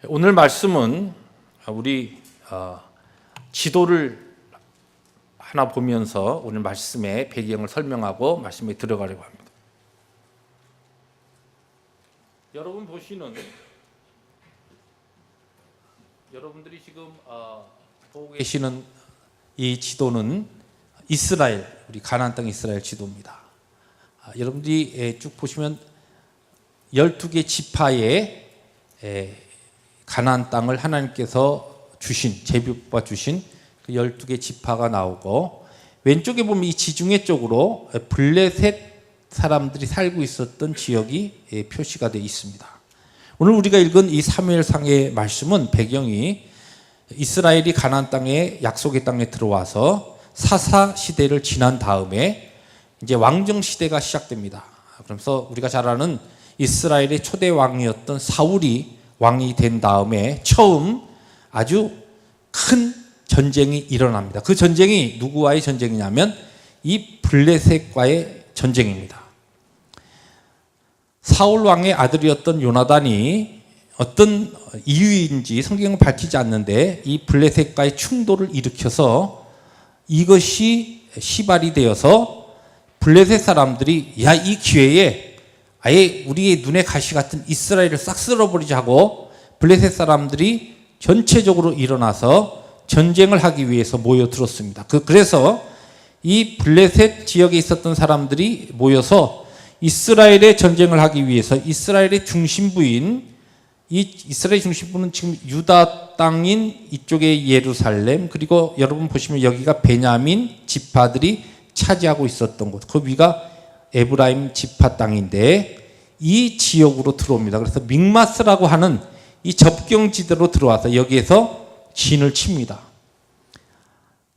오늘 말씀은 우리 지도를 하나 보면서 오늘 말씀의 배경을 설명하고 말씀에 들어가려고 합니다. 여러분들이 지금 보고 계시는 이 지도는 이스라엘, 우리 가나안 땅 이스라엘 지도입니다. 여러분들이 쭉 보시면 12개 지파의 가나안 땅을 하나님께서 주신, 제비뽑아 주신 그 12개 지파가 나오고, 왼쪽에 보면 이 지중해 쪽으로 블레셋 사람들이 살고 있었던 지역이 표시가 되어 있습니다. 오늘 우리가 읽은 이 사무엘상의 말씀은 배경이 이스라엘이 가나안 땅에, 약속의 땅에 들어와서 사사 시대를 지난 다음에 이제 왕정 시대가 시작됩니다. 그래서 우리가 잘 아는 이스라엘의 초대 왕이었던 사울이 왕이 된 다음에 처음 아주 큰 전쟁이 일어납니다. 그 전쟁이 누구와의 전쟁이냐면 이 블레셋과의 전쟁입니다. 사울 왕의 아들이었던 요나단이 어떤 이유인지 성경은 밝히지 않는데 이 블레셋과의 충돌을 일으켜서 이것이 시발이 되어서 블레셋 사람들이 이 기회에 아예 우리의 눈에 가시 같은 이스라엘을 싹 쓸어버리자 하고 블레셋 사람들이 전체적으로 일어나서 전쟁을 하기 위해서 모여들었습니다. 그래서 이 블레셋 지역에 있었던 사람들이 모여서 이스라엘의 전쟁을 하기 위해서 이스라엘의 중심부인, 이스라엘 중심부는 지금 유다 땅인 이쪽의 예루살렘, 그리고 여러분 보시면 여기가 베냐민 지파들이 차지하고 있었던 곳, 그 위가 에브라임 지파 땅인데 이 지역으로 들어옵니다. 그래서 믹마스라고 하는 이 접경지대로 들어와서 여기에서 진을 칩니다.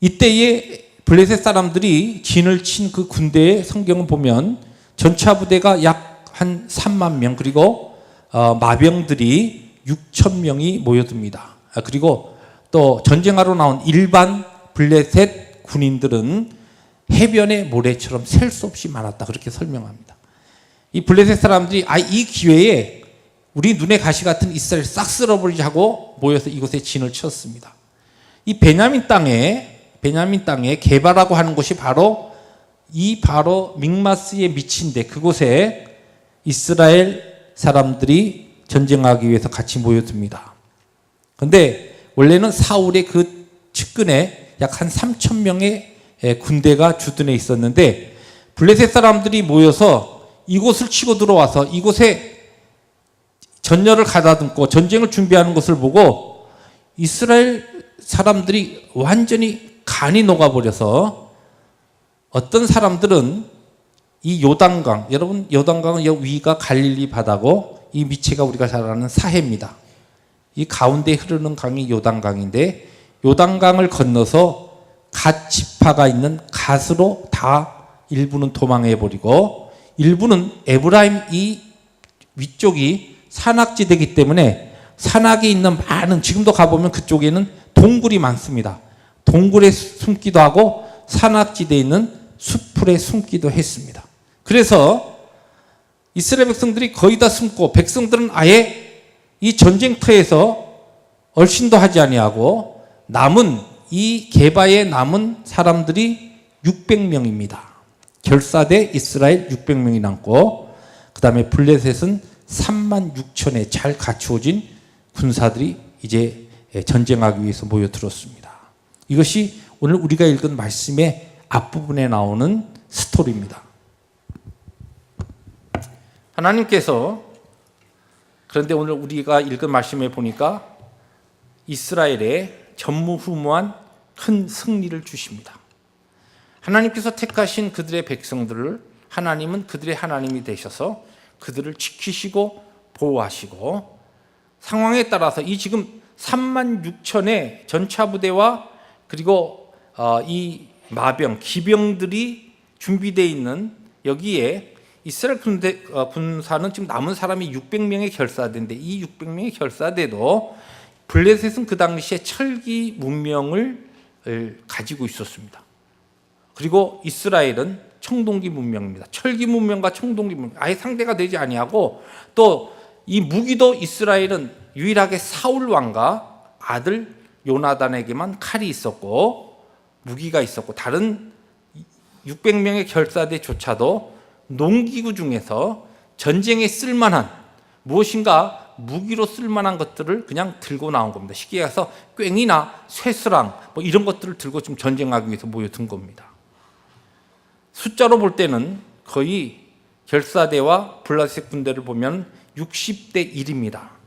이때에 블레셋 사람들이 진을 친 그 군대의 성경을 보면 전차 부대가 약 한 3만 명, 그리고 마병들이 6천 명이 모여듭니다. 그리고 또 전쟁하러 나온 일반 블레셋 군인들은 해변의 모래처럼 셀 수 없이 많았다, 그렇게 설명합니다. 이 블레셋 사람들이 이 기회에 우리 눈에 가시 같은 이스라엘 싹 쓸어버리자 하고 모여서 이곳에 진을 쳤습니다. 이 베냐민 땅에 게바라고 하는 곳이 바로 믹마스의 밑인데 그곳에 이스라엘 사람들이 전쟁하기 위해서 같이 모여듭니다. 그런데 원래는 사울의 그 측근에 약 한 3천 명의 군대가 주둔해 있었는데 블레셋 사람들이 모여서 이곳을 치고 들어와서 이곳에 전열을 가다듬고 전쟁을 준비하는 것을 보고 이스라엘 사람들이 완전히 간이 녹아버려서 어떤 사람들은 이 요단강, 여러분 요단강은 여기 위가 갈릴리 바다고 이 밑에가 우리가 잘 아는 사해입니다. 이 가운데 흐르는 강이 요단강인데 요단강을 건너서 갓 지파가 있는 갓으로 다 일부는 도망해버리고 일부는 에브라임 이 위쪽이 산악지대이기 때문에 산악에 있는 많은, 지금도 가보면 그쪽에는 동굴이 많습니다. 동굴에 숨기도 하고 산악지대에 있는 수풀에 숨기도 했습니다. 그래서 이스라엘 백성들이 거의 다 숨고 백성들은 아예 이 전쟁터에서 얼씬도 하지 아니하고 남은 이 게바에 남은 사람들이 600명입니다. 결사대 이스라엘 600명이 남고 그 다음에 블레셋은 3만 6천에 잘 갖추어진 군사들이 이제 전쟁하기 위해서 모여들었습니다. 이것이 오늘 우리가 읽은 말씀의 앞부분에 나오는 스토리입니다. 하나님께서 그런데 오늘 우리가 읽은 말씀에 보니까 이스라엘에 전무후무한 큰 승리를 주십니다. 하나님께서 택하신 그들의 백성들을 하나님은 그들의 하나님이 되셔서 그들을 지키시고 보호하시고 상황에 따라서 이 지금 3만 6천의 전차부대와 그리고 이 마병, 기병들이 준비되어 있는 여기에 이스라엘 군사는 지금 남은 사람이 600명의 결사대인데 이 600명의 결사대도 블레셋은 그 당시에 철기 문명을 가지고 있었습니다. 그리고 이스라엘은 청동기 문명입니다. 철기 문명과 청동기 문명 아예 상대가 되지 아니하고 또 이 무기도 이스라엘은 유일하게 사울 왕과 아들 요나단에게만 칼이 있었고 무기가 있었고 다른 600명의 결사대조차도 농기구 중에서 전쟁에 쓸만한 무엇인가 무기로 쓸만한 것들을 그냥 들고 나온 겁니다. 쉽게 가서 꽹이나 쇠스랑 뭐 이런 것들을 들고 지금 전쟁하기 위해서 모여든 겁니다. 숫자로 볼 때는 거의 결사대와 블라셋 군대를 보면 60대 1입니다.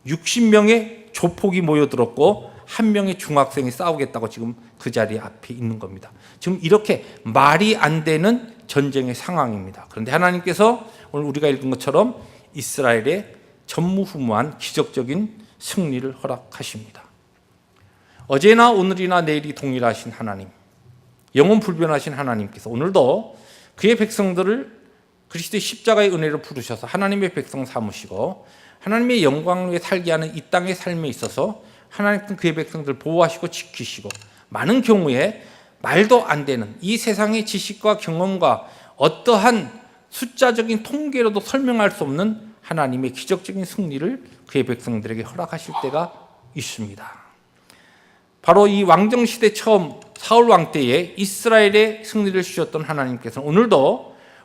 60명의 조폭이 모여들었고 한 명의 중학생이 싸우겠다고 지금 그 자리 앞에 있는 겁니다. 지금 이렇게 말이 안 되는 전쟁의 상황입니다. 그런데 하나님께서 오늘 우리가 읽은 것처럼 이스라엘의 전무후무한 기적적인 승리를 허락하십니다. 어제나 오늘이나 내일이 동일하신 하나님, 영원 불변하신 하나님께서 오늘도 그의 백성들을 그리스도의 십자가의 은혜로 부르셔서 하나님의 백성 삼으시고 하나님의 영광 위에 살게 하는 이 땅의 삶에 있어서 하나님께서 그의 백성들을 보호하시고 지키시고 많은 경우에 말도 안 되는 이 세상의 지식과 경험과 어떠한 숫자적인 통계로도 설명할 수 없는 하나님의 기적적인 승리를 그의 백성들에게 허락하실 때가 있습니다. 바로 이 왕정시대 처음 사울 왕 때에 이스라엘의 승리를 주셨던 하나님께서는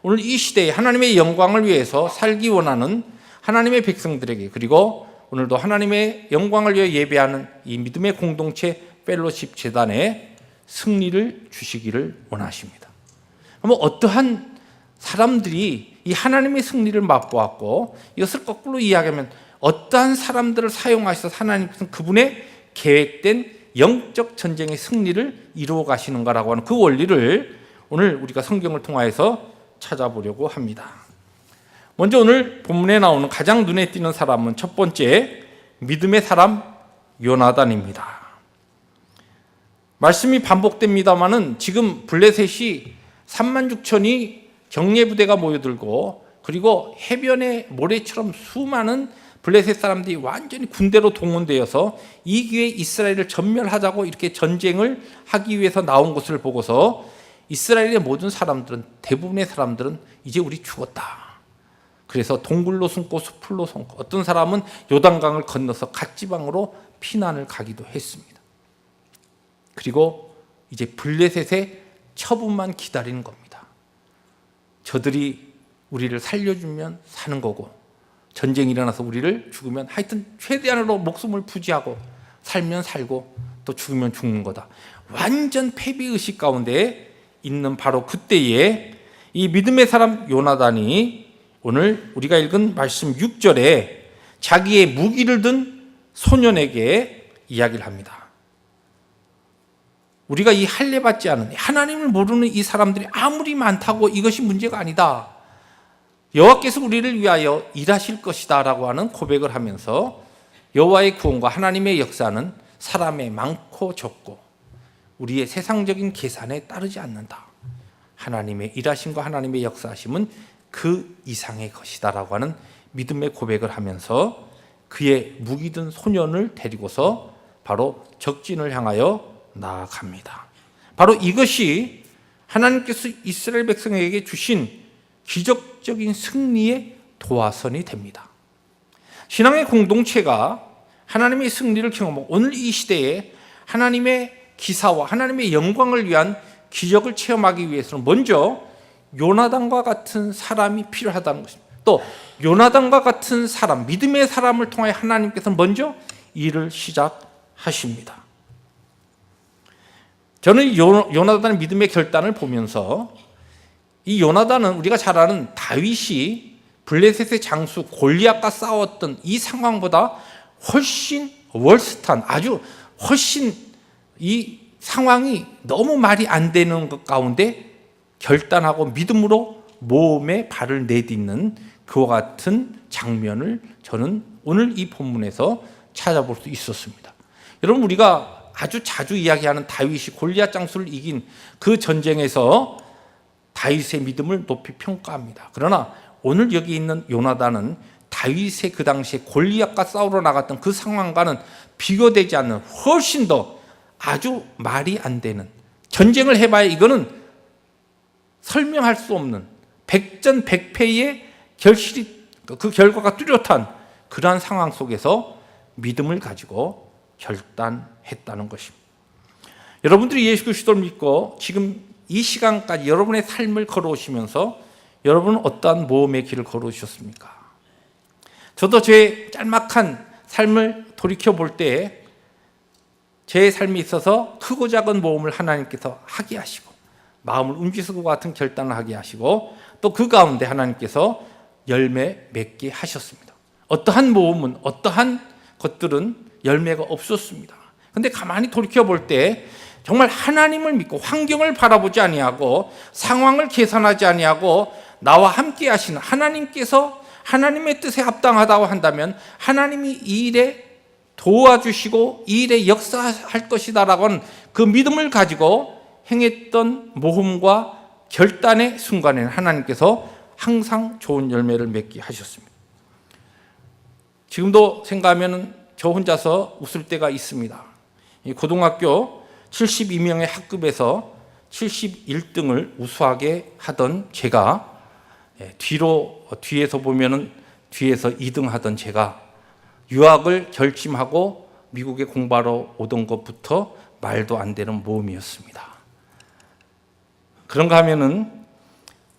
오늘 이 시대에 하나님의 영광을 위해서 살기 원하는 하나님의 백성들에게 그리고 오늘도 하나님의 영광을 위해 예배하는 이 믿음의 공동체 펠로십 재단에 승리를 주시기를 원하십니다. 그럼 어떠한 사람들이 이 하나님의 승리를 맛보았고 이것을 거꾸로 이야기하면 어떠한 사람들을 사용하셔서 하나님께서는 그분의 계획된 영적 전쟁의 승리를 이루어 가시는가라고 하는 그 원리를 오늘 우리가 성경을 통하여서 찾아보려고 합니다. 먼저 오늘 본문에 나오는 가장 눈에 띄는 사람은 첫 번째 믿음의 사람 요나단입니다. 말씀이 반복됩니다마는 지금 블레셋이 36,000이 정예부대가 모여들고 그리고 해변의 모래처럼 수많은 블레셋 사람들이 완전히 군대로 동원되어서 이 기회에 이스라엘을 전멸하자고 이렇게 전쟁을 하기 위해서 나온 것을 보고서 이스라엘의 모든 사람들은 대부분의 사람들은 이제 우리 죽었다. 그래서 동굴로 숨고 수풀로 숨고 어떤 사람은 요단강을 건너서 갓지방으로 피난을 가기도 했습니다. 그리고 이제 블레셋의 처분만 기다리는 겁니다. 저들이 우리를 살려주면 사는 거고 전쟁이 일어나서 우리를 죽으면 하여튼 최대한으로 목숨을 부지하고 살면 살고 또 죽으면 죽는 거다. 완전 패배의식 가운데 있는 바로 그때에 이 믿음의 사람 요나단이 오늘 우리가 읽은 말씀 6절에 자기의 무기를 든 소년에게 이야기를 합니다. 우리가 이 할례받지 않은 하나님을 모르는 이 사람들이 아무리 많다고 이것이 문제가 아니다. 여호와께서 우리를 위하여 일하실 것이다 라고 하는 고백을 하면서 여호와의 구원과 하나님의 역사는 사람의 많고 적고 우리의 세상적인 계산에 따르지 않는다. 하나님의 일하심과 하나님의 역사하심은 그 이상의 것이다 라고 하는 믿음의 고백을 하면서 그의 무기든 소년을 데리고서 바로 적진을 향하여 나아갑니다. 바로 이것이 하나님께서 이스라엘 백성에게 주신 기적적인 승리의 도화선이 됩니다. 신앙의 공동체가 하나님의 승리를 경험하고 오늘 이 시대에 하나님의 기사와 하나님의 영광을 위한 기적을 체험하기 위해서는 먼저 요나단과 같은 사람이 필요하다는 것입니다. 또 요나단과 같은 사람, 믿음의 사람을 통해 하나님께서는 먼저 일을 시작하십니다. 저는 요나단의 믿음의 결단을 보면서 이 요나단은 우리가 잘 아는 다윗이 블레셋의 장수 골리앗과 싸웠던 이 상황보다 훨씬 월스트한 아주 훨씬 이 상황이 너무 말이 안 되는 것 가운데 결단하고 믿음으로 모험에 발을 내딛는 그와 같은 장면을 저는 오늘 이 본문에서 찾아볼 수 있었습니다. 여러분 우리가 아주 자주 이야기하는 다윗이 골리앗 장수를 이긴 그 전쟁에서 다윗의 믿음을 높이 평가합니다. 그러나 오늘 여기 있는 요나단은 다윗의 그 당시에 골리앗과 싸우러 나갔던 그 상황과는 비교되지 않는 훨씬 더 아주 말이 안 되는 전쟁을 해봐야 이거는 설명할 수 없는 백전백패의 결실이 그 결과가 뚜렷한 그러한 상황 속에서 믿음을 가지고 결단했다는 것입니다. 여러분들이 예수 그리스도를 믿고 지금 이 시간까지 여러분의 삶을 걸어오시면서 여러분은 어떠한 모험의 길을 걸어오셨습니까? 저도 제 짤막한 삶을 돌이켜볼 때 제 삶에 있어서 크고 작은 모험을 하나님께서 하게 하시고 마음을 움직이고 같은 결단을 하게 하시고 또 그 가운데 하나님께서 열매 맺게 하셨습니다. 어떠한 모험은 어떠한 것들은 열매가 없었습니다. 그런데 가만히 돌이켜볼 때 정말 하나님을 믿고 환경을 바라보지 아니하고 상황을 계산하지 아니하고 나와 함께 하시는 하나님께서 하나님의 뜻에 합당하다고 한다면 하나님이 이 일에 도와주시고 이 일에 역사할 것이다라고 하는 그 믿음을 가지고 행했던 모험과 결단의 순간에는 하나님께서 항상 좋은 열매를 맺게 하셨습니다. 지금도 생각하면 저 혼자서 웃을 때가 있습니다. 고등학교 72명의 학급에서 71등을 우수하게 하던 제가 뒤에서 보면은 뒤에서 2등 하던 제가 유학을 결심하고 미국에 공부하러 오던 것부터 말도 안 되는 모험이었습니다. 그런가 하면은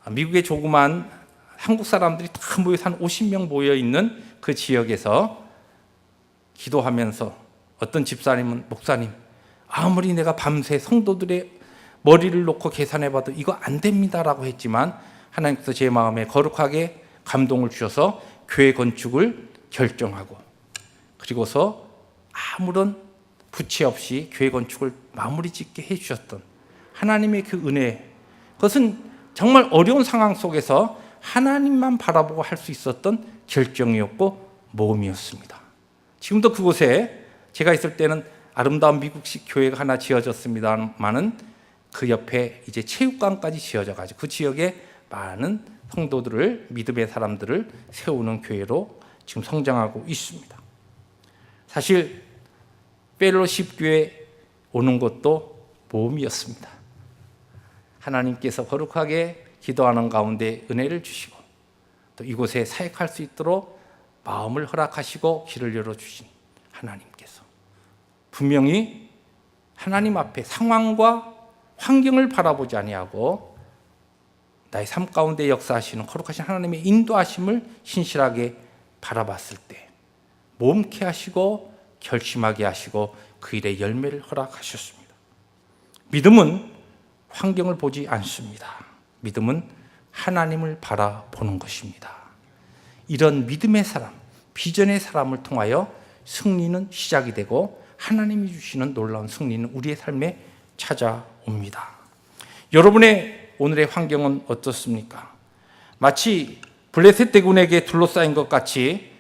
미국의 조그만 한국 사람들이 다 모여서 한 50명 모여 있는 그 지역에서 기도하면서 어떤 집사님은 목사님, 아무리 내가 밤새 성도들의 머리를 놓고 계산해봐도 이거 안 됩니다라고 했지만 하나님께서 제 마음에 거룩하게 감동을 주셔서 교회 건축을 결정하고 그리고서 아무런 부채 없이 교회 건축을 마무리 짓게 해주셨던 하나님의 그 은혜, 그것은 정말 어려운 상황 속에서 하나님만 바라보고 할 수 있었던 결정이었고 모험이었습니다. 지금도 그곳에 제가 있을 때는 아름다운 미국식 교회가 하나 지어졌습니다만은 그 옆에 이제 체육관까지 지어져 가지고 그 지역에 많은 성도들을 믿음의 사람들을 세우는 교회로 지금 성장하고 있습니다. 사실 펠로십 교회 오는 것도 모험이었습니다. 하나님께서 거룩하게 기도하는 가운데 은혜를 주시고 또 이곳에 사역할 수 있도록 마음을 허락하시고 길을 열어주신 하나님께서 분명히 하나님 앞에 상황과 환경을 바라보지 아니하고 나의 삶 가운데 역사하시는 거룩하신 하나님의 인도하심을 신실하게 바라봤을 때 몸케 하시고 결심하게 하시고 그 일에 열매를 허락하셨습니다. 믿음은 환경을 보지 않습니다. 믿음은 하나님을 바라보는 것입니다. 이런 믿음의 사람, 비전의 사람을 통하여 승리는 시작이 되고 하나님이 주시는 놀라운 승리는 우리의 삶에 찾아옵니다. 여러분의 오늘의 환경은 어떻습니까? 마치 블레셋 대군에게 둘러싸인 것 같이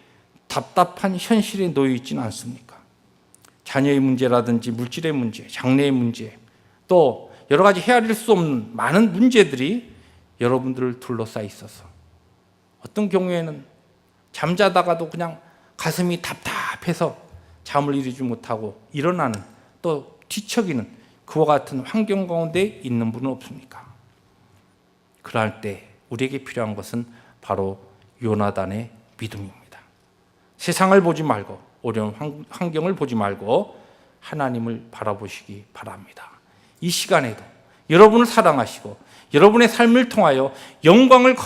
답답한 현실에 놓여 있지는 않습니까? 자녀의 문제라든지 물질의 문제, 장래의 문제, 또 여러 가지 헤아릴 수 없는 많은 문제들이 여러분들을 둘러싸여 있어서 어떤 경우에는 잠자다가도 그냥 가슴이 답답해서 잠을 이루지 못하고 일어나는 또 뒤척이는 그와 같은 환경 가운데 있는 분은 없습니까? 그럴 때 우리에게 필요한 것은 바로 요나단의 믿음입니다. 세상을 보지 말고 어려운 환경을 보지 말고 하나님을 바라보시기 바랍니다. 이 시간에도 여러분을 사랑하시고 여러분의 삶을 통하여 영광을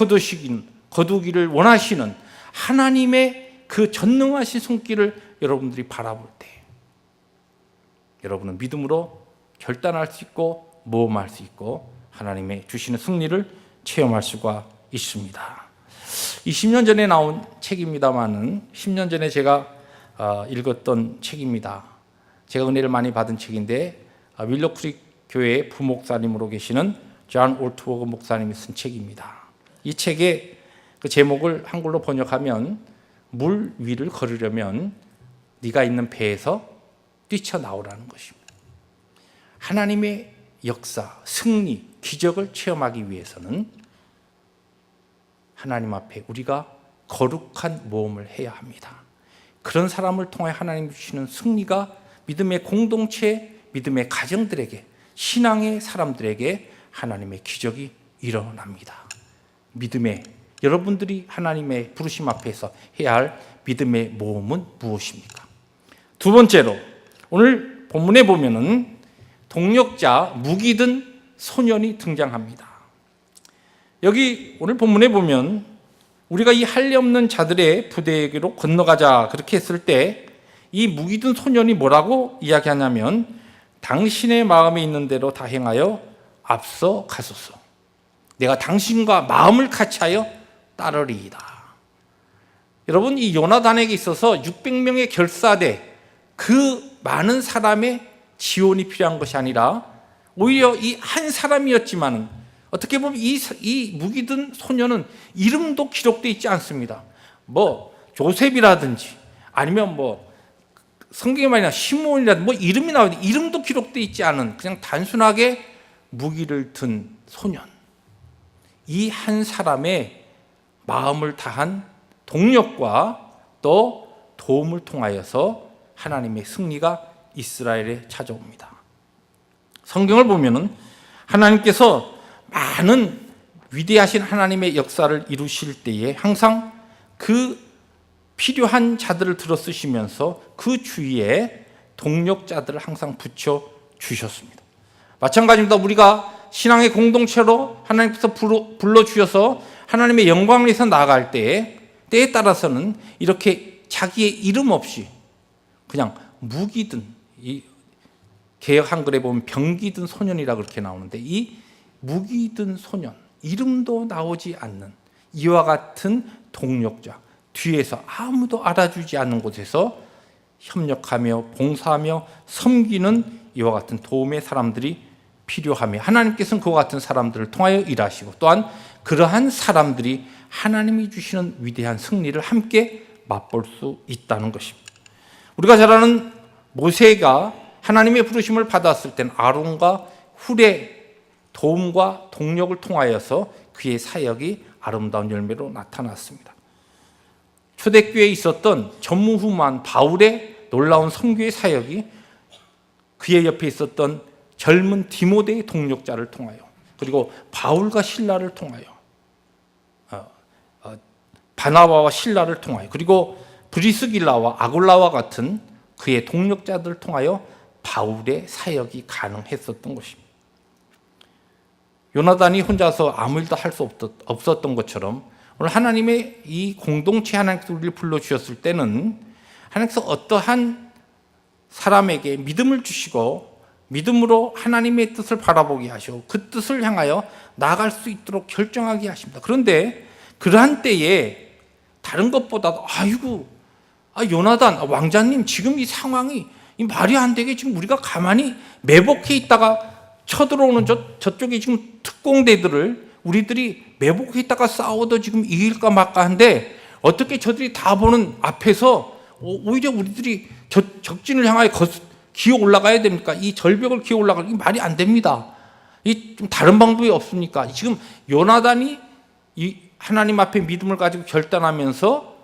거두기를 원하시는 하나님의 그 전능하신 손길을 여러분들이 바라볼 때 여러분은 믿음으로 결단할 수 있고 모험할 수 있고 하나님의 주시는 승리를 체험할 수가 있습니다. 20년 전에 나온 책입니다만은 10년 전에 제가 읽었던 책입니다. 제가 은혜를 많이 받은 책인데 윌로크릭 교회의 부목사님으로 계시는 존 올트워크 목사님이 쓴 책입니다. 이 책의 그 제목을 한글로 번역하면 물 위를 걸으려면 네가 있는 배에서 뛰쳐나오라는 것입니다. 하나님의 역사, 승리, 기적을 체험하기 위해서는 하나님 앞에 우리가 거룩한 모험을 해야 합니다. 그런 사람을 통해 하나님 주시는 승리가 믿음의 공동체, 믿음의 가정들에게, 신앙의 사람들에게 하나님의 기적이 일어납니다. 믿음의 여러분들이 하나님의 부르심 앞에서 해야 할 믿음의 모험은 무엇입니까? 두 번째로 오늘 본문에 보면은 동력자 무기 든 소년이 등장합니다. 여기 오늘 본문에 보면 우리가 이 할례 없는 자들의 부대에게로 건너가자 그렇게 했을 때 이 무기 든 소년이 뭐라고 이야기하냐면 당신의 마음에 있는 대로 다 행하여 앞서 가소서. 내가 당신과 마음을 같이하여 따르리이다. 여러분, 이 요나단에게 있어서 600명의 결사대, 그 많은 사람의 지원이 필요한 것이 아니라 오히려 이 한 사람이었지만 어떻게 보면 이 무기 든 소년은 이름도 기록되어 있지 않습니다. 뭐 조셉이라든지 아니면 뭐 성경에 말이나 시몬이라든지 뭐 이름이 나오는데 이름도 기록되어 있지 않은 그냥 단순하게 무기를 든 소년. 이 한 사람의 마음을 다한 동력과 또 도움을 통하여서 하나님의 승리가 이스라엘에 찾아옵니다. 성경을 보면은 하나님께서 많은 위대하신 하나님의 역사를 이루실 때에 항상 그 필요한 자들을 들어 쓰시면서 그 주위에 동력자들을 항상 붙여 주셨습니다. 마찬가지입니다. 우리가 신앙의 공동체로 하나님께서 불러주셔서 하나님의 영광을 위해서 나아갈 때에 따라서는 이렇게 자기의 이름 없이 그냥 무기든, 이 개역 한글에 보면 병기든 소년이라 그렇게 나오는데 이 무기든 소년, 이름도 나오지 않는 이와 같은 동력자, 뒤에서 아무도 알아주지 않는 곳에서 협력하며 봉사하며 섬기는 이와 같은 도움의 사람들이 필요하며 하나님께서는 그와 같은 사람들을 통하여 일하시고 또한 그러한 사람들이 하나님이 주시는 위대한 승리를 함께 맛볼 수 있다는 것입니다. 우리가 잘 아는 모세가 하나님의 부르심을 받았을 때는 아론과 훌의 도움과 동력을 통하여서 그의 사역이 아름다운 열매로 나타났습니다. 초대교회에 있었던 전무후무한 바울의 놀라운 선교의 사역이 그의 옆에 있었던 젊은 디모데의 동력자를 통하여 그리고 바울과 실라를 통하여 바나바와 실라를 통하여 그리고 브리스길라와 아굴라와 같은 그의 동력자들을 통하여 바울의 사역이 가능했었던 것입니다. 요나단이 혼자서 아무 일도 할 수 없었던 것처럼 오늘 하나님의 이 공동체 하나님께서 우리를 불러주셨을 때는 하나님께서 어떠한 사람에게 믿음을 주시고 믿음으로 하나님의 뜻을 바라보게 하시고 그 뜻을 향하여 나아갈 수 있도록 결정하게 하십니다. 그런데 그러한 때에 다른 것보다도 요나단 왕자님 지금 이 상황이 말이 안 되게 지금 우리가 가만히 매복해 있다가 쳐들어오는 저쪽에 지금 특공대들을 우리들이 매복해 있다가 싸워도 지금 이길까 말까 한데 어떻게 저들이 다 보는 앞에서 오히려 우리들이 적진을 향하여 기어 올라가야 됩니까? 이 절벽을 기어 올라가는 게 말이 안 됩니다. 이 좀 다른 방법이 없습니까? 지금 요나단이 이 하나님 앞에 믿음을 가지고 결단하면서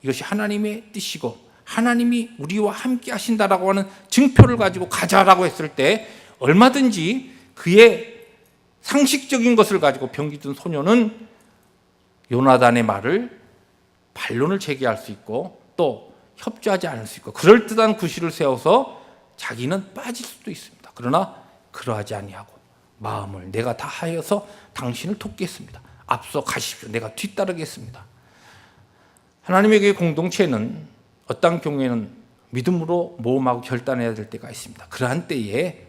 이것이 하나님의 뜻이고 하나님이 우리와 함께 하신다라고 하는 증표를 가지고 가자라고 했을 때 얼마든지 그의 상식적인 것을 가지고 병기든 소년은 요나단의 말을 반론을 제기할 수 있고 또 협조하지 않을 수 있고 그럴듯한 구실을 세워서 자기는 빠질 수도 있습니다. 그러나 그러하지 아니하고 마음을 내가 다 하여서 당신을 돕겠습니다. 앞서 가십시오. 내가 뒤따르겠습니다. 하나님의 교회 공동체는 어떤 경우에는 믿음으로 모험하고 결단해야 될 때가 있습니다. 그러한 때에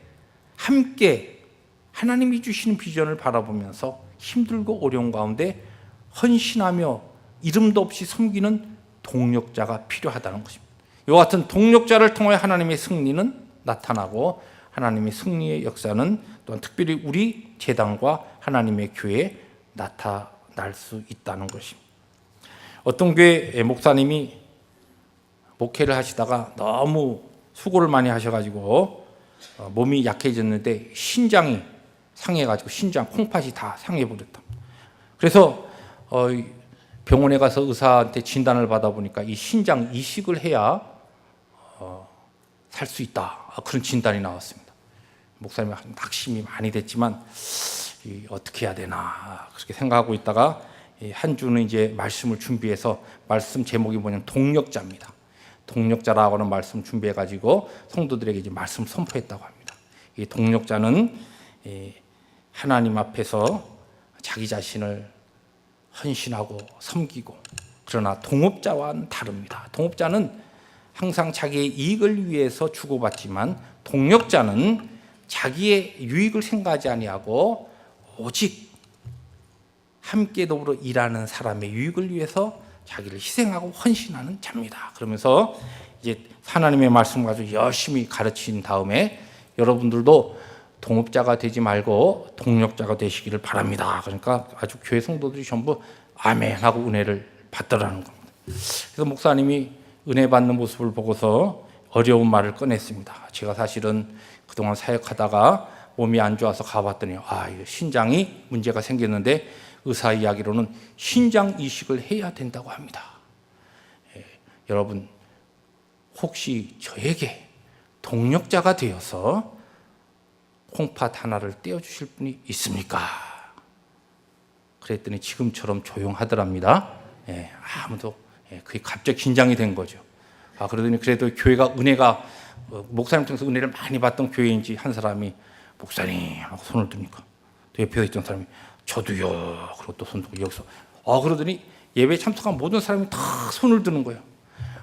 함께 하나님이 주시는 비전을 바라보면서 힘들고 어려운 가운데 헌신하며 이름도 없이 섬기는 동력자가 필요하다는 것입니다. 이와 같은 동력자를 통해 하나님의 승리는 나타나고 하나님의 승리의 역사는 또한 특별히 우리 제단과 하나님의 교회에 나타날 수 있다는 것입니다. 어떤 교회 목사님이 목회를 하시다가 너무 수고를 많이 하셔가지고 몸이 약해졌는데 신장이 상해가지고 신장 콩팥이 다 상해버렸다. 그래서 병원에 가서 의사한테 진단을 받아보니까 이 신장 이식을 해야 살 수 있다. 그런 진단이 나왔습니다. 목사님이 낙심이 많이 됐지만 어떻게 해야 되나 그렇게 생각하고 있다가 한 주는 이제 말씀을 준비해서 말씀 제목이 뭐냐면 동력자입니다. 동력자라고 하는 말씀 준비해가지고 성도들에게 이제 말씀 선포했다고 합니다. 이 동력자는 하나님 앞에서 자기 자신을 헌신하고 섬기고, 그러나 동업자와는 다릅니다. 동업자는 항상 자기의 이익을 위해서 주고받지만 동력자는 자기의 유익을 생각하지 아니하고 오직 함께 더불어 일하는 사람의 유익을 위해서 자기를 희생하고 헌신하는 자입니다. 그러면서 이제 하나님의 말씀 가지고 열심히 가르친 다음에 여러분들도 동업자가 되지 말고 동력자가 되시기를 바랍니다. 그러니까 아주 교회 성도들이 전부 아멘 하고 은혜를 받더라는 겁니다. 그래서 목사님이 은혜 받는 모습을 보고서 어려운 말을 꺼냈습니다. 제가 사실은 그동안 사역하다가 몸이 안 좋아서 가봤더니 이거 신장이 문제가 생겼는데 의사 이야기로는 신장 이식을 해야 된다고 합니다. 여러분, 혹시 저에게 동력자가 되어서 콩팥 하나를 떼어주실 분이 있습니까? 그랬더니 지금처럼 조용하더랍니다. 아무도, 그게 갑자기 긴장이 된 거죠. 그러더니 그래도 교회가 은혜가, 목사님 통해서 은혜를 많이 받던 교회인지 한 사람이 목사님 하고 손을 드니까 또 옆에 있던 사람이 저도요. 그리고 또 손 들고 여기서 그러더니 예배에 참석한 모든 사람이 다 손을 드는 거예요.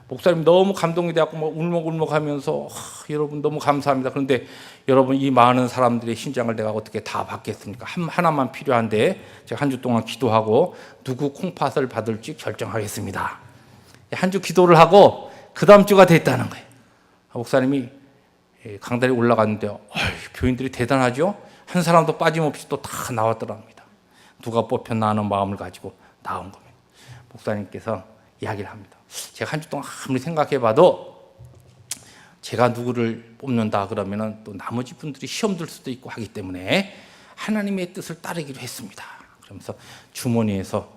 목사님 너무 감동이 돼갖고 막 울먹울먹하면서 여러분 너무 감사합니다. 그런데 여러분 이 많은 사람들의 신장을 내가 어떻게 다 받겠습니까? 하나만 필요한데 제가 한 주 동안 기도하고 누구 콩팥을 받을지 결정하겠습니다. 한 주 기도를 하고 그 다음 주가 됐다는 거예요. 목사님이 강단에 올라갔는데 교인들이 대단하죠? 한 사람도 빠짐없이 또 다 나왔더랍니다. 누가 뽑혔나 하는 마음을 가지고 나온 겁니다. 목사님께서 이야기를 합니다. 제가 한 주 동안 아무리 생각해봐도 제가 누구를 뽑는다 그러면은 또 나머지 분들이 시험 들 수도 있고 하기 때문에 하나님의 뜻을 따르기로 했습니다. 그러면서 주머니에서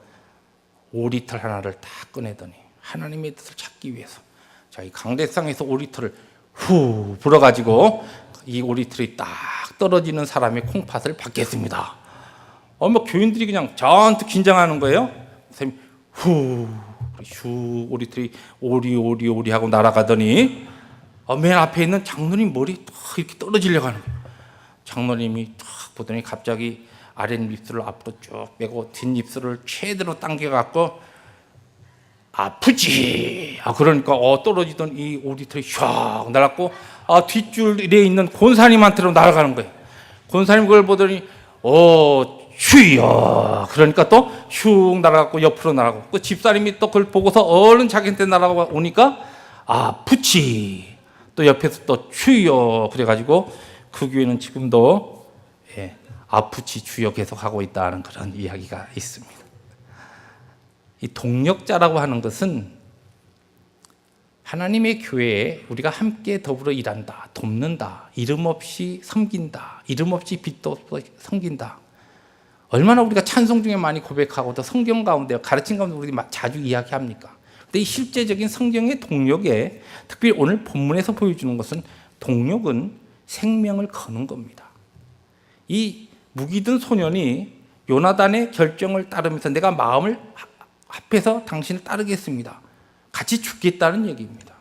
5리터 하나를 딱 꺼내더니 하나님의 뜻을 찾기 위해서 자기 강대상에서 5리터를 후 불어가지고 이 5리터이 딱 떨어지는 사람의 콩팥을 받겠습니다. 뭐 교인들이 그냥 잔뜩 긴장하는 거예요. 선생님 후 5리터이 오리 하고 날아가더니 맨 앞에 있는 장로님 머리 딱 이렇게 떨어지려고 하는 거예요. 장로님이 딱 보더니 갑자기 아랫입술을 앞으로 쭉 빼고 뒷입술을 최대로 당겨갖고 아프지. 그러니까 떨어지던 이 5리터이 샥 날았고 뒷줄에 있는 권사님한테로 날아가는 거예요. 권사님 그걸 보더니 휴여. 그러니까 또 슉 날아가고 옆으로 날아가고 그 집사님이 또 그걸 보고서 얼른 자기한테 날아오니까 아프지. 또 옆에서 또 휴여. 그래가지고 그 교회는 지금도 아프지 주여 계속 하고 있다는 그런 이야기가 있습니다. 이 동력자라고 하는 것은 하나님의 교회에 우리가 함께 더불어 일한다, 돕는다, 이름 없이 섬긴다, 이름 없이 빛도 없이 섬긴다. 얼마나 우리가 찬송 중에 많이 고백하고 또 성경 가운데 가르친 가운데 우리 자주 이야기합니까? 근데 이 실제적인 성경의 동력에 특별히 오늘 본문에서 보여주는 것은 동력은 생명을 거는 겁니다. 이 무기든 소년이 요나단의 결정을 따르면서 내가 마음을 합해서 당신을 따르겠습니다. 같이 죽겠다는 얘기입니다.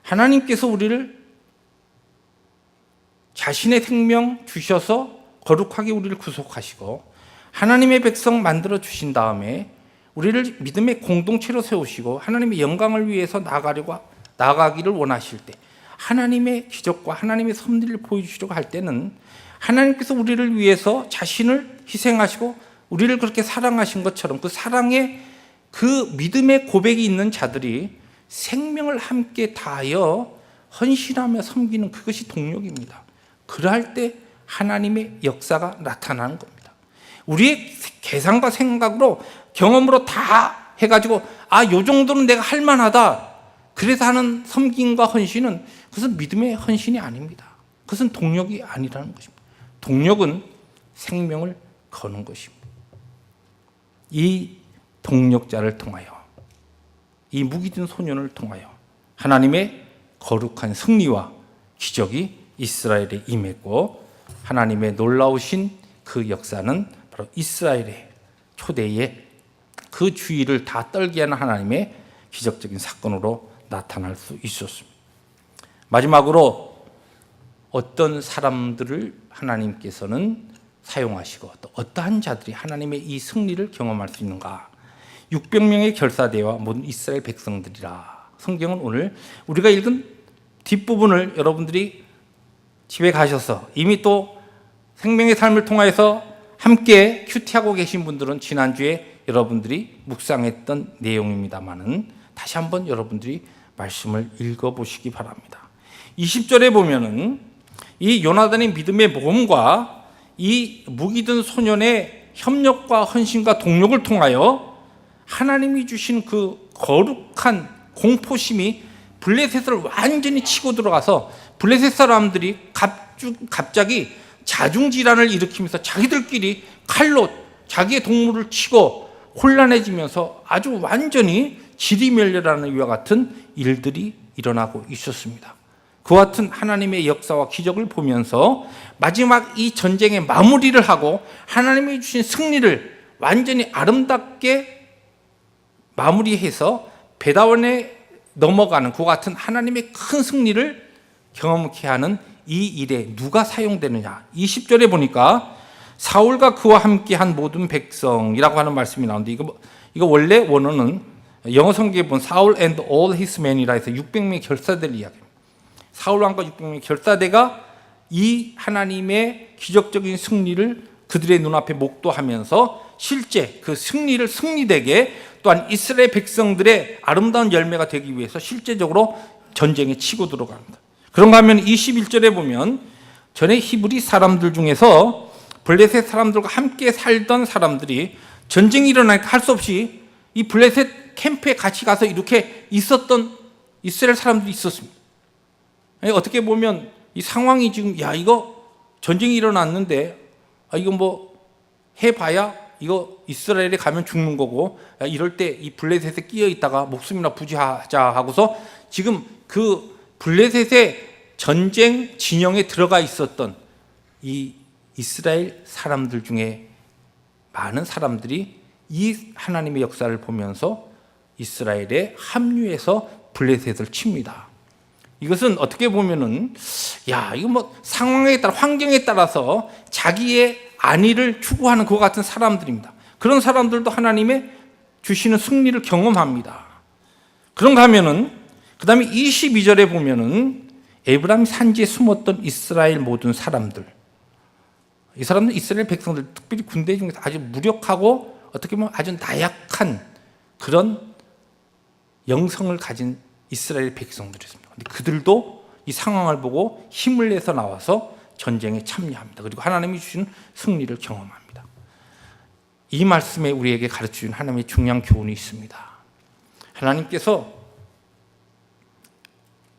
하나님께서 우리를 자신의 생명 주셔서 거룩하게 우리를 구속하시고 하나님의 백성 만들어 주신 다음에 우리를 믿음의 공동체로 세우시고 하나님의 영광을 위해서 나아가기를 원하실 때 하나님의 기적과 하나님의 섭리를 보여주시려고 할 때는 하나님께서 우리를 위해서 자신을 희생하시고 우리를 그렇게 사랑하신 것처럼 그 사랑의 그 믿음의 고백이 있는 자들이 생명을 함께 다하여 헌신하며 섬기는 그것이 동력입니다. 그러할 때 하나님의 역사가 나타나는 겁니다. 우리의 계산과 생각으로 경험으로 다 해가지고 요 정도는 내가 할 만하다. 그래서 하는 섬김과 헌신은 그것은 믿음의 헌신이 아닙니다. 그것은 동력이 아니라는 것입니다. 동력은 생명을 거는 것입니다. 이 동력자를 통하여 이 무기든 소년을 통하여 하나님의 거룩한 승리와 기적이 이스라엘에 임했고 하나님의 놀라우신 그 역사는 바로 이스라엘의 초대의 그 주위를 다 떨게 하는 하나님의 기적적인 사건으로 나타날 수 있었습니다. 마지막으로 어떤 사람들을 하나님께서는 사용하시고 또 어떠한 자들이 하나님의 이 승리를 경험할 수 있는가? 600명의 결사대와 모든 이스라엘 백성들이라. 성경은 오늘 우리가 읽은 뒷부분을 여러분들이 집에 가셔서 이미 또 생명의 삶을 통하여서 함께 큐티하고 계신 분들은 지난주에 여러분들이 묵상했던 내용입니다만은 다시 한번 여러분들이 말씀을 읽어보시기 바랍니다. 20절에 보면은 이 요나단의 믿음의 모험과 이 무기든 소년의 협력과 헌신과 동력을 통하여 하나님이 주신 그 거룩한 공포심이 블레셋을 완전히 치고 들어가서 블레셋 사람들이 갑자기 자중질환을 일으키면서 자기들끼리 칼로 자기의 동물을 치고 혼란해지면서 아주 완전히 지리멸렬하는 이와 같은 일들이 일어나고 있었습니다. 그와 같은 하나님의 역사와 기적을 보면서 마지막 이 전쟁의 마무리를 하고 하나님이 주신 승리를 완전히 아름답게 마무리해서 베다원에 넘어가는 그와 같은 하나님의 큰 승리를 경험케 하는 이 일에 누가 사용되느냐. 20절에 보니까 사울과 그와 함께한 모든 백성이라고 하는 말씀이 나오는데 이거 원래 원어는 영어 성경에 본 사울 and all his men이라 해서 600명의 결사대를 이야기합니다. 사울 왕과 600명의 결사대가 이 하나님의 기적적인 승리를 그들의 눈앞에 목도하면서 실제 그 승리를 승리되게 또한 이스라엘 백성들의 아름다운 열매가 되기 위해서 실제적으로 전쟁에 치고 들어갑니다. 그런가 하면 21절에 보면 전에 히브리 사람들 중에서 블레셋 사람들과 함께 살던 사람들이 전쟁이 일어나니까 할 수 없이 이 블레셋 캠프에 같이 가서 이렇게 있었던 이스라엘 사람들이 있었습니다. 어떻게 보면 이 상황이 지금 이거 전쟁이 일어났는데 이거 뭐 해봐야 이거 이스라엘에 가면 죽는 거고 이럴 때 이 블레셋에 끼어 있다가 목숨이나 부지하자 하고서 지금 그 블레셋의 전쟁 진영에 들어가 있었던 이 이스라엘 사람들 중에 많은 사람들이 이 하나님의 역사를 보면서 이스라엘에 합류해서 블레셋을 칩니다. 이것은 어떻게 보면은 이거 뭐 상황에 따라 환경에 따라서 자기의 안위를 추구하는 그와 같은 사람들입니다. 그런 사람들도 하나님의 주시는 승리를 경험합니다. 그런가 하면은 그다음에 22절에 보면은 에브라임 산지에 숨었던 이스라엘 모든 사람들, 이 사람들 이스라엘 백성들 특별히 군대 중에서 아주 무력하고 어떻게 보면 아주 나약한 그런 영성을 가진 이스라엘 백성들이었습니다. 근데 그들도 이 상황을 보고 힘을 내서 나와서 전쟁에 참여합니다. 그리고 하나님이 주신 승리를 경험합니다. 이 말씀에 우리에게 가르쳐주는 하나님의 중요한 교훈이 있습니다. 하나님께서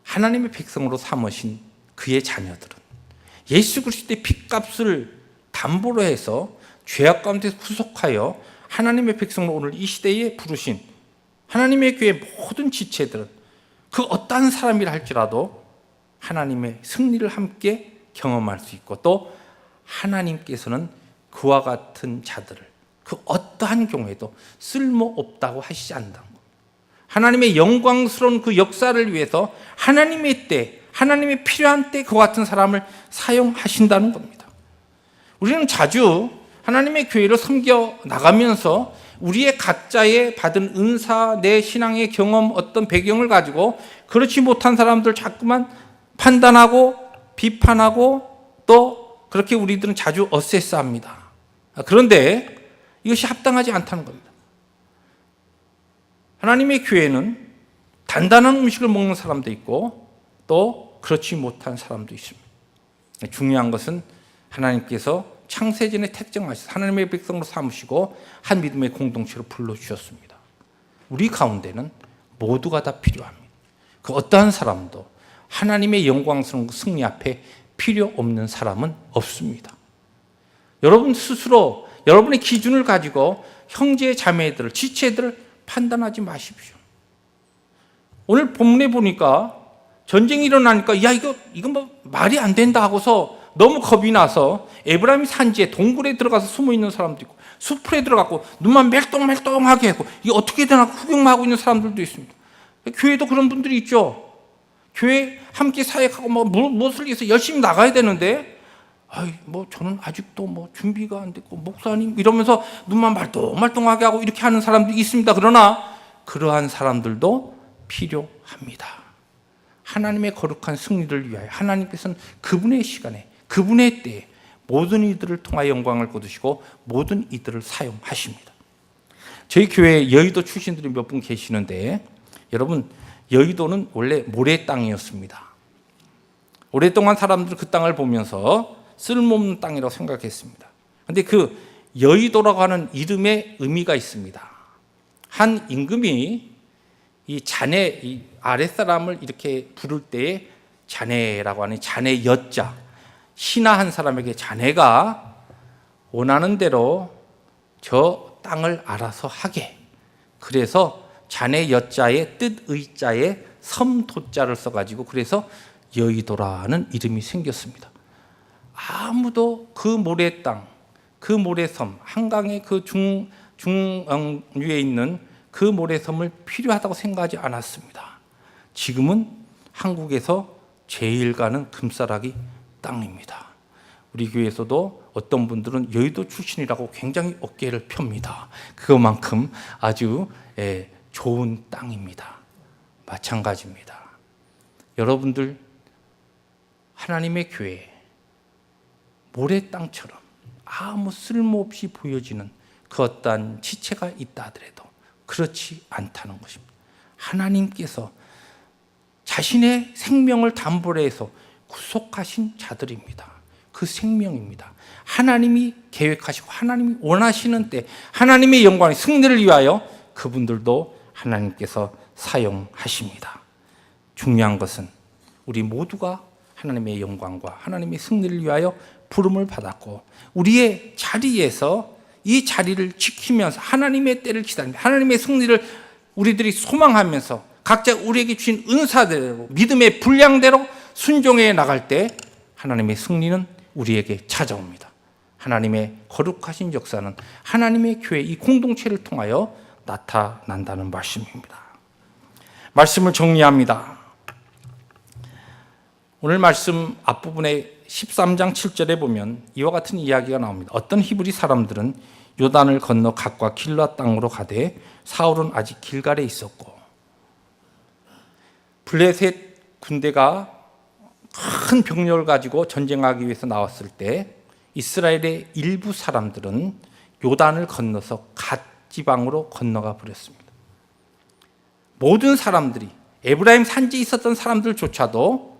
하나님의 백성으로 삼으신 그의 자녀들은 예수 그리스도의 핏값을 담보로 해서 죄악 가운데 구속하여 하나님의 백성으로 오늘 이 시대에 부르신 하나님의 교회 모든 지체들은 그 어떠한 사람이라 할지라도 하나님의 승리를 함께 경험할 수 있고 또 하나님께서는 그와 같은 자들을 그 어떠한 경우에도 쓸모없다고 하시지 않는다는 겁니다. 하나님의 영광스러운 그 역사를 위해서 하나님의 때, 하나님의 필요한 때 그와 같은 사람을 사용하신다는 겁니다. 우리는 자주 하나님의 교회를 섬겨 나가면서 우리의 각자의 받은 은사, 내 신앙의 경험, 어떤 배경을 가지고 그렇지 못한 사람들 자꾸만 판단하고 비판하고 또 그렇게 우리들은 자주 어세스합니다. 그런데 이것이 합당하지 않다는 겁니다. 하나님의 교회는 단단한 음식을 먹는 사람도 있고 또 그렇지 못한 사람도 있습니다. 중요한 것은 하나님께서 창세전에 택정하셔서 하나님의 백성으로 삼으시고 한 믿음의 공동체로 불러주셨습니다. 우리 가운데는 모두가 다 필요합니다. 그 어떠한 사람도 하나님의 영광스러운 승리 앞에 필요 없는 사람은 없습니다. 여러분 스스로 여러분의 기준을 가지고 형제 자매들을 지체들을 판단하지 마십시오. 오늘 본문에 보니까 전쟁이 일어나니까 이건 뭐 말이 안 된다 하고서 너무 겁이 나서 에브라임 산지에 동굴에 들어가서 숨어 있는 사람도 있고 숲에 들어가고 눈만 멜똥멜똥하게 하고 이게 어떻게 되나 구경만 하고 있는 사람들도 있습니다. 교회도 그런 분들이 있죠. 교회 함께 사역하고 무엇을 위해서 열심히 나가야 되는데, 저는 아직도 준비가 안 됐고, 목사님 이러면서 눈만 말똥말똥하게 하고 이렇게 하는 사람들이 있습니다. 그러나 그러한 사람들도 필요합니다. 하나님의 거룩한 승리를 위하여 하나님께서는 그분의 시간에, 그분의 때에 모든 이들을 통하여 영광을 거두시고 모든 이들을 사용하십니다. 저희 교회에 여의도 출신들이 몇 분 계시는데, 여러분, 여의도는 원래 모래 땅이었습니다. 오랫동안 사람들은 그 땅을 보면서 쓸모없는 땅이라고 생각했습니다. 그런데 그 여의도라고 하는 이름에 의미가 있습니다. 한 임금이 이 자네, 이 아랫사람을 이렇게 부를 때에 자네라고 하는 자네 여자, 신하한 사람에게 자네가 원하는 대로 저 땅을 알아서 하게, 그래서 자네 여자의 뜻 의자에 섬도자를 써가지고 그래서 여의도라는 이름이 생겼습니다. 아무도 그 모래 땅, 그 모래섬, 한강의 그 중위에 있는 그 모래섬을 필요하다고 생각하지 않았습니다. 지금은 한국에서 제일 가는 금싸라기 땅입니다. 우리 교회에서도 어떤 분들은 여의도 출신이라고 굉장히 어깨를 펴니다. 그것만큼 아주 좋은 땅입니다. 마찬가지입니다. 여러분들, 하나님의 교회 모래 땅처럼 아무 쓸모없이 보여지는 그 어떠한 지체가 있다 하더라도 그렇지 않다는 것입니다. 하나님께서 자신의 생명을 담보로 해서 구속하신 자들입니다. 그 생명입니다. 하나님이 계획하시고 하나님이 원하시는 때 하나님의 영광의 승리를 위하여 그분들도 하나님께서 사용하십니다. 중요한 것은 우리 모두가 하나님의 영광과 하나님의 승리를 위하여 부름을 받았고 우리의 자리에서 이 자리를 지키면서 하나님의 때를 기다리며 하나님의 승리를 우리들이 소망하면서 각자 우리에게 주신 은사대로 믿음의 분량대로 순종해 나갈 때 하나님의 승리는 우리에게 찾아옵니다. 하나님의 거룩하신 역사는 하나님의 교회 이 공동체를 통하여 나타난다는 말씀입니다. 말씀을 정리합니다. 오늘 말씀 앞부분에 13장 7절에 보면 이와 같은 이야기가 나옵니다. 어떤 히브리 사람들은 요단을 건너 갓과 길라 땅으로 가되 사울은 아직 길갈에 있었고, 블레셋 군대가 큰 병력을 가지고 전쟁하기 위해서 나왔을 때 이스라엘의 일부 사람들은 요단을 건너서 갓 지방으로 건너가 버렸습니다. 모든 사람들이, 에브라임 산지에 있었던 사람들조차도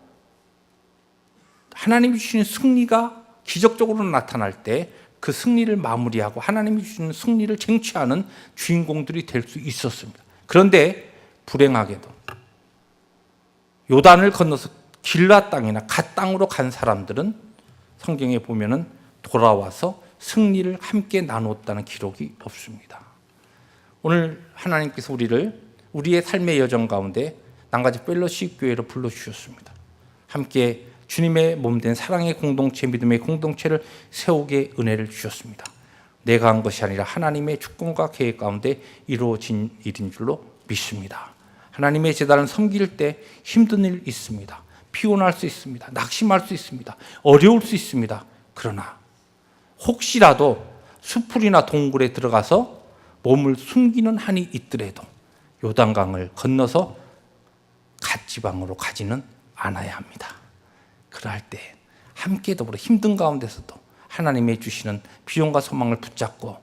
하나님이 주시는 승리가 기적적으로 나타날 때 그 승리를 마무리하고 하나님이 주시는 승리를 쟁취하는 주인공들이 될 수 있었습니다. 그런데 불행하게도 요단을 건너서 길라 땅이나 갓 땅으로 간 사람들은 성경에 보면은 돌아와서 승리를 함께 나누었다는 기록이 없습니다. 오늘 하나님께서 우리의 삶의 여정 가운데 낭가지 펠로십 교회로 불러주셨습니다. 함께 주님의 몸된 사랑의 공동체, 믿음의 공동체를 세우게 은혜를 주셨습니다. 내가 한 것이 아니라 하나님의 주권과 계획 가운데 이루어진 일인 줄로 믿습니다. 하나님의 제단을 섬길 때 힘든 일 있습니다. 피곤할 수 있습니다. 낙심할 수 있습니다. 어려울 수 있습니다. 그러나 혹시라도 수풀이나 동굴에 들어가서 몸을 숨기는 한이 있더라도 요단강을 건너서 갓 지방으로 가지는 않아야 합니다. 그럴 때 함께 더불어 힘든 가운데서도 하나님의 주시는 비전과 소망을 붙잡고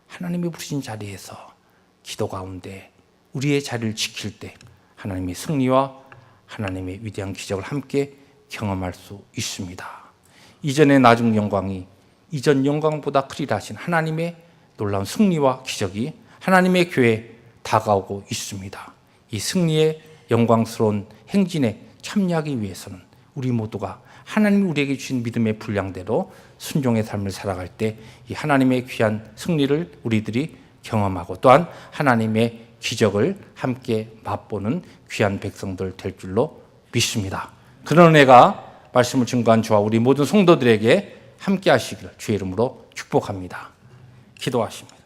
하나님이 부르신 자리에서 기도 가운데 우리의 자리를 지킬 때 하나님의 승리와 하나님의 위대한 기적을 함께 경험할 수 있습니다. 이전의 나중 영광이 이전 영광보다 크리라 하신 하나님의 놀라운 승리와 기적이 하나님의 교회에 다가오고 있습니다. 이 승리의 영광스러운 행진에 참여하기 위해서는 우리 모두가 하나님이 우리에게 주신 믿음의 분량대로 순종의 삶을 살아갈 때 이 하나님의 귀한 승리를 우리들이 경험하고 또한 하나님의 기적을 함께 맛보는 귀한 백성들 될 줄로 믿습니다. 그런 은혜가 말씀을 증거한 저와 우리 모든 성도들에게 함께 하시기를 주의 이름으로 축복합니다. 기도하십니다.